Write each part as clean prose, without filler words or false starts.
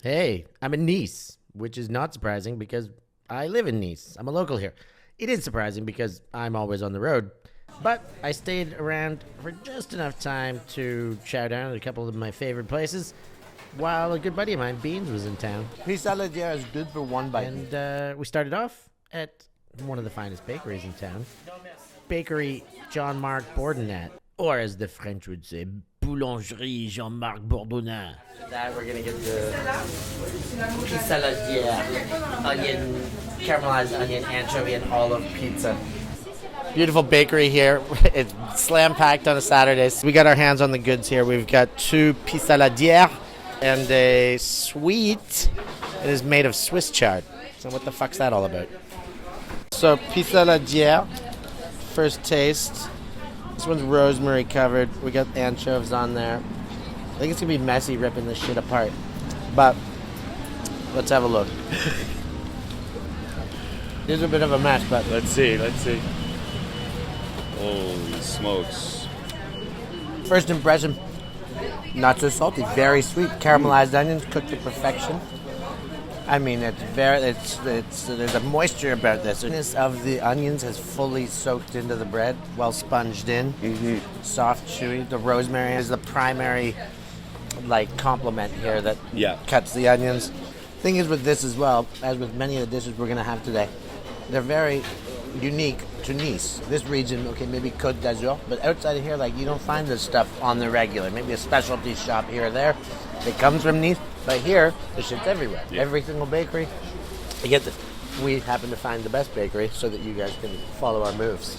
Hey, I'm in Nice, which is not surprising because I live in Nice. I'm a local here. It is surprising because I'm always on the road, but I stayed around for just enough time to chow down at a couple of my favorite places while a good buddy of mine, Beans, was in town. Pissaladiere is good for one bite. And we started off at one of the finest bakeries in town, Bakery Jean-Marc Bordonnat, or as the French would say, Boulangerie Jean-Marc Bordonnat. For that, we're going to get the Pissaladiere, onion, caramelized onion, anchovy, and olive pizza. Beautiful bakery here. It's slam-packed on a Saturday. So we got our hands on the goods here. We've got 2 Pissaladiere and a sweet. It is made of Swiss chard. So what the fuck's that all about? So Pissaladiere, first taste. This one's rosemary covered. We got anchovies on there. I think it's going to be messy ripping this shit apart. But let's have a look. It's a bit of a mess, but... Let's see. Holy smokes. First impression, not so salty. Very sweet. Caramelized onions cooked to perfection. I mean, there's a moisture about this. The sweetness of the onions has fully soaked into the bread, well sponged in. Mm-hmm. Soft, chewy. The rosemary is the primary, complement here that cuts the onions. Thing is with this as well, as with many of the dishes we're going to have today, they're very unique to Nice. This region, okay, maybe Côte d'Azur, but outside of here, you don't find this stuff on the regular. Maybe a specialty shop here or there. It comes from Nice, but here, this shit's everywhere. Yeah. Every single bakery. You get this. We happen to find the best bakery so that you guys can follow our moves.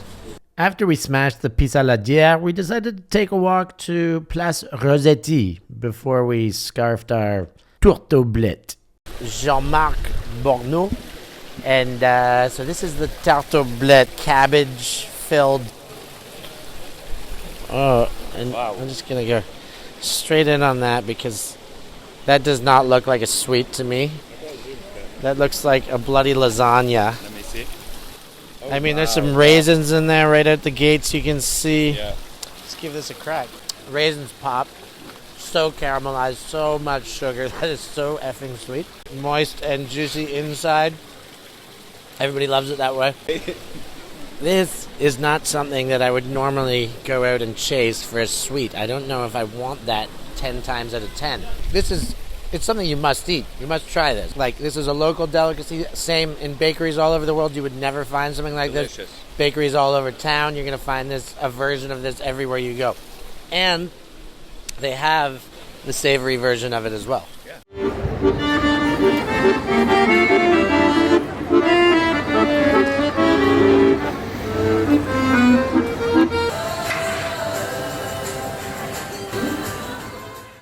After we smashed the Pissaladiere, we decided to take a walk to Place Rosetti before we scarfed our Tourte aux Blettes. Jean-Marc Bordonnat. And so this is the tarte aux blettes, cabbage-filled. Oh, and wow. I'm just going to go straight in on that because that does not look like a sweet to me. That looks like a bloody lasagna. Let me see. Oh, I mean, there's some raisins in there right out the gates. You can see. Yeah. Let's give this a crack. Raisins pop. So caramelized, so much sugar. That is so effing sweet. Moist and juicy inside. Everybody loves it that way. This is not something that I would normally go out and chase for a sweet. I don't know if I want that 10 times out of 10. It's something you must eat. You must try this. This is a local delicacy. Same in bakeries all over the world. You would never find something like Delicious. this. Bakeries all over town. You're going to find a version of this everywhere you go. And they have the savory version of it as well. Yeah.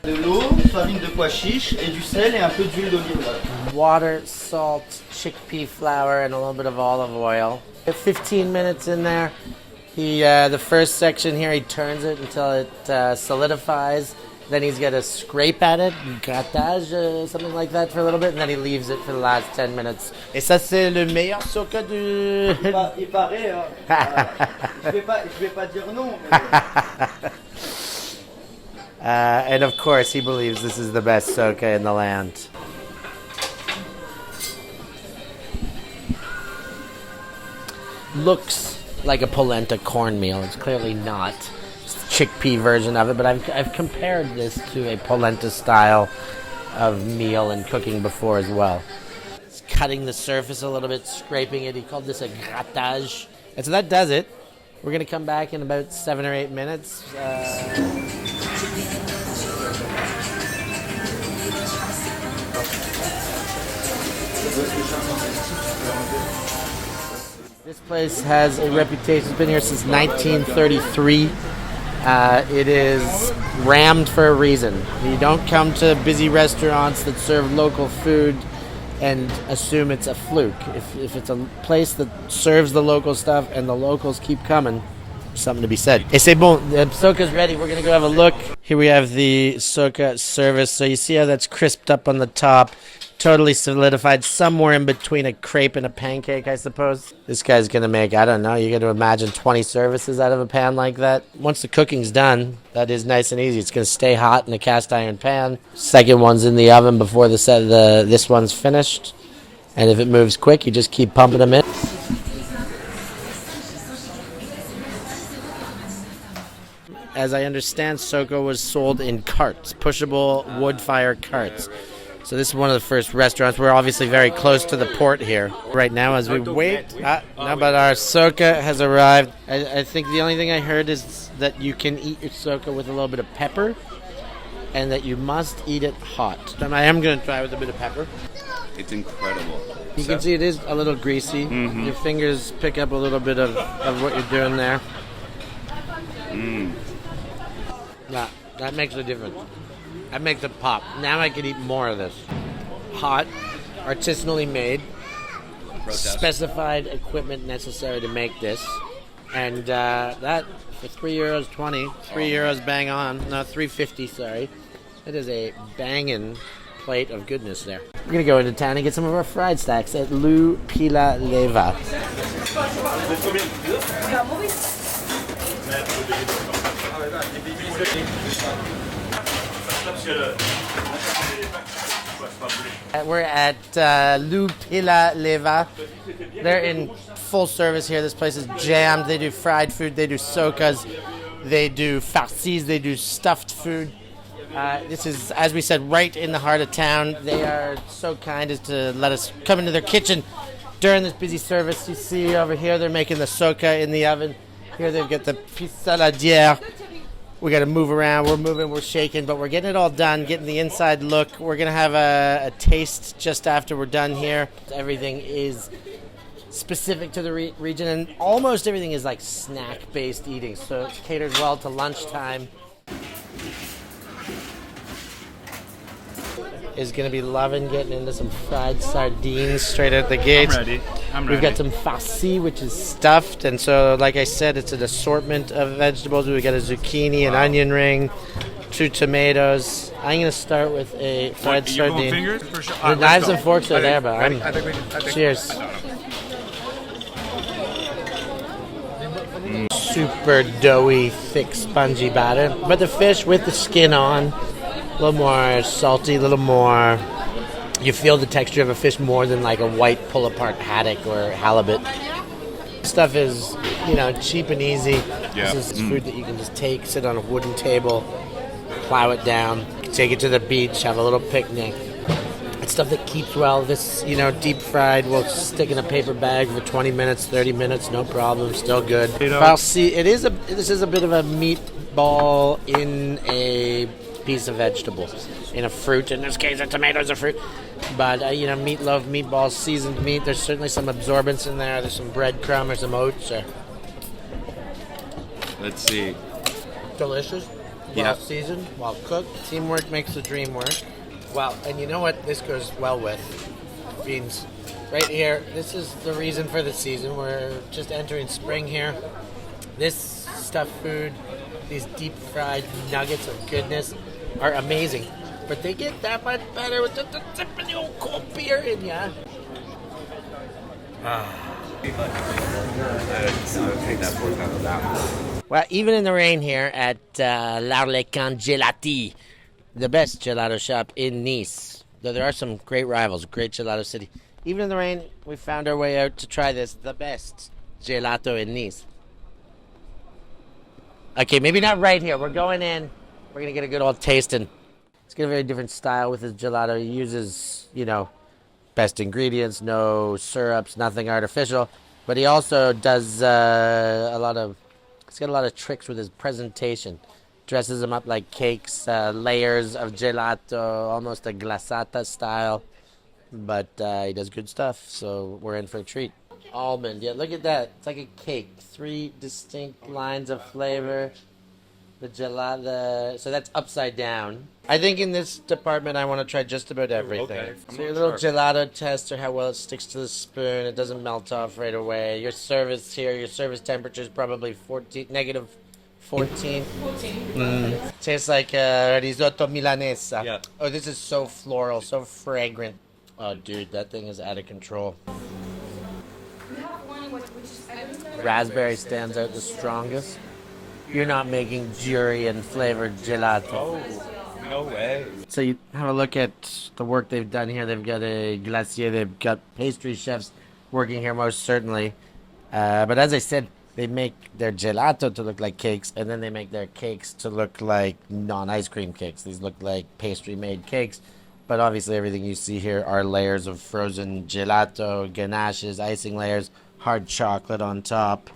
De l'eau, farine de pois chiche et du sel et un peu d'huile d'olive. Water, salt, chickpea flour, and a little bit of olive oil. 15 minutes in there. The first section here, he turns it until it solidifies. Then he's got to scrape at it, grattage, something like that for a little bit, and then he leaves it for the last 10 minutes. Et ça, c'est le meilleur Socca du... Il paraît, hein. Je vais pas dire non. Mais... And of course, he believes this is the best Socca in the land. Looks like a polenta cornmeal. It's clearly not. It's the chickpea version of it, but I've compared this to a polenta style of meal and cooking before as well. It's cutting the surface a little bit, scraping it. He called this a grattage. And so that does it. We're going to come back in about 7 or 8 minutes. This place has a reputation. It's been here since 1933. It is rammed for a reason. You don't come to busy restaurants that serve local food and assume it's a fluke. If it's a place that serves the local stuff and the locals keep coming, something to be said. Et c'est bon. The Socca's ready. We're going to go have a look. Here we have the Socca service. So you see how that's crisped up on the top. Totally solidified. Somewhere in between a crepe and a pancake, I suppose. This guy's going to make, I don't know, you got to imagine 20 services out of a pan like that. Once the cooking's done, that is nice and easy. It's going to stay hot in a cast iron pan. Second one's in the oven before this one's finished. And if it moves quick, you just keep pumping them in. As I understand, Socca was sold in carts, pushable wood fire carts. So this is one of the first restaurants. We're obviously very close to the port here right now as we wait. No, but our Socca has arrived. I think the only thing I heard is that you can eat your Socca with a little bit of pepper and that you must eat it hot. And I am going to try with a bit of pepper. It's incredible. You can see it is a little greasy. Mm-hmm. Your fingers pick up a little bit of what you're doing there. Yeah, that makes a difference. That makes it pop. Now I can eat more of this. Hot, artisanally made, specified equipment necessary to make this. And that, for €3.20, €3 bang on. No, $3.50, sorry. It is a banging plate of goodness there. We're going to go into town and get some of our fried stacks at Pilha Leva. We're at Pilha Leva. They're in full service here. This place is jammed. They do fried food. They do soccas. They do farcis. They do stuffed food. This is, as we said, right in the heart of town. They are so kind as to let us come into their kitchen during this busy service. You see over here, they're making the Socca in the oven. Here they've got the Pissaladiere. We got to move around. We're moving, we're shaking, but we're getting it all done, getting the inside look. We're going to have a taste just after we're done here. Everything is specific to the region, and almost everything is like snack-based eating, so it caters well to lunchtime. Is going to be loving getting into some fried sardines straight out the gate. I'm ready. We've got some farci, which is stuffed, and so, like I said, it's an assortment of vegetables. We've got a zucchini, an onion ring, 2 tomatoes. I'm going to start with a fried sardine. Fingers? For sure. The knives and forks are there, but cheers. Super doughy, thick, spongy batter. But the fish with the skin on, a little more salty, a little more... You feel the texture of a fish more than like a white pull-apart haddock or halibut. Stuff is, cheap and easy. Yeah. This is food that you can just take, sit on a wooden table, plow it down, take it to the beach, have a little picnic. It's stuff that keeps well. This, deep fried, we'll stick in a paper bag for 20 minutes, 30 minutes, no problem, still good. Farci, this is a bit of a meatball in a piece of vegetable, in a fruit. In this case, a tomato's a fruit. But, meatloaf, meatballs, seasoned meat. There's certainly some absorbance in there. There's some breadcrumb or some oats. Let's see. Delicious. Well seasoned, well cooked. Teamwork makes the dream work. Well, and you know what this goes well with? Beans. Right here, this is the reason for the season. We're just entering spring here. This stuffed food, these deep fried nuggets of goodness are amazing. But they get that much better with just a sip of the old cold beer in ya. Well, even in the rain here at Arlequin Gelati, the best gelato shop in Nice. Though there are some great rivals, great gelato city. Even in the rain, we found our way out to try this, the best gelato in Nice. Okay, maybe not right here. We're going in. We're going to get a good old tasting. It's got a very different style with his gelato. He uses, best ingredients, no syrups, nothing artificial. But he also does he's got a lot of tricks with his presentation. Dresses them up like cakes, layers of gelato, almost a glassata style. But he does good stuff, so we're in for a treat. Almond, look at that. It's like a cake. 3 distinct lines of flavor. The gelato, so that's upside down. I think in this department, I want to try just about everything. Okay. So your little gelato tester, how well it sticks to the spoon. It doesn't melt off right away. Your service here, your service temperature is probably negative 14. 14. Tastes like risotto milanese. Yeah. Oh, this is so floral, so fragrant. Oh, dude, that thing is out of control. Raspberry stands out the strongest. You're not making durian flavored gelato. Oh, no way. So you have a look at the work they've done here. They've got a glacier, they've got pastry chefs working here most certainly. But as I said, they make their gelato to look like cakes, and then they make their cakes to look like non-ice cream cakes. These look like pastry-made cakes. But obviously everything you see here are layers of frozen gelato, ganaches, icing layers, hard chocolate on top.